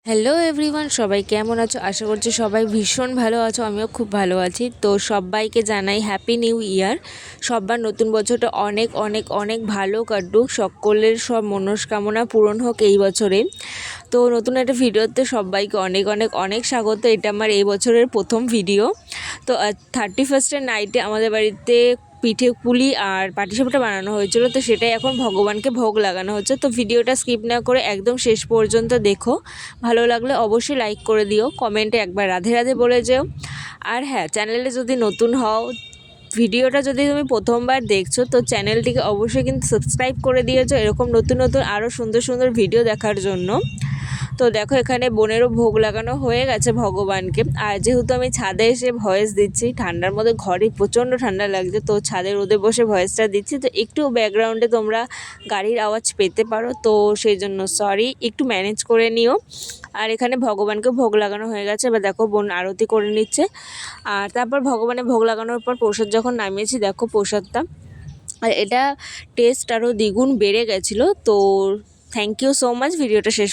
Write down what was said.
Hello everyone, সবাই কেমন আছো? আশা করছি সবাই ভীষণ ভালো আছো। আমিও খুব ভালো আছি। তো সবাইকে জানাই হ্যাপি নিউ ইয়ার। সবার নতুন বছরটা অনেক অনেক অনেক ভালো কাটুক, সকলের সব মনস্কামনা পূরণ হোক এই বছরে। তো নতুন একটা ভিডিওতে সবাইকে অনেক অনেক অনেক স্বাগত। এটা আমার এই বছরের প্রথম ভিডিও। তো 31st নাইটে আমাদের বাড়িতে পিঠে পুলি আর পাটিসাপটা বানানো হয়েছিল, তো সেটাই এখন ভগবানকে ভোগ লাগানো হচ্ছে। তো ভিডিওটা স্কিপ না করে একদম শেষ পর্যন্ত দেখো। ভালো লাগলে অবশ্যই লাইক করে দিও, কমেন্টে একবার রাধে রাধে বলে যেও। আর হ্যাঁ, চ্যানেলে যদি নতুন হও, ভিডিওটা যদি তুমি প্রথমবার দেখছো, তো চ্যানেলটিকে অবশ্যই কিন্তু সাবস্ক্রাইব করে দিয়েছো এরকম নতুন নতুন আরও সুন্দর সুন্দর ভিডিও দেখার জন্য। তো দেখো, এখানে বোনেরও ভোগ লাগানো হয়ে গেছে ভগবানকে। আর যেহেতু আমি ছাদে এসে ভয়েস দিচ্ছি, ঠান্ডার মধ্যে ঘরে প্রচণ্ড ঠান্ডা লাগছে, তো ছাদে রোদে বসে ভয়েসটা দিচ্ছি, তো একটু ব্যাকগ্রাউন্ডে তোমরা গাড়ির আওয়াজ পেতে পারো, তো সেই জন্য সরি, একটু ম্যানেজ করে নিও। আর এখানে ভগবানকে ভোগ লাগানো হয়ে গেছে, এবার দেখো বোন আরতি করে নিচ্ছে। আর তারপর ভগবানের ভোগ লাগানোর পর প্রসাদ যখন নামিয়েছি, দেখো প্রসাদটা, আর এটা টেস্ট আরও দ্বিগুণ বেড়ে গেছিলো। তো থ্যাংক ইউ সো মাচ ভিডিওটা শেষ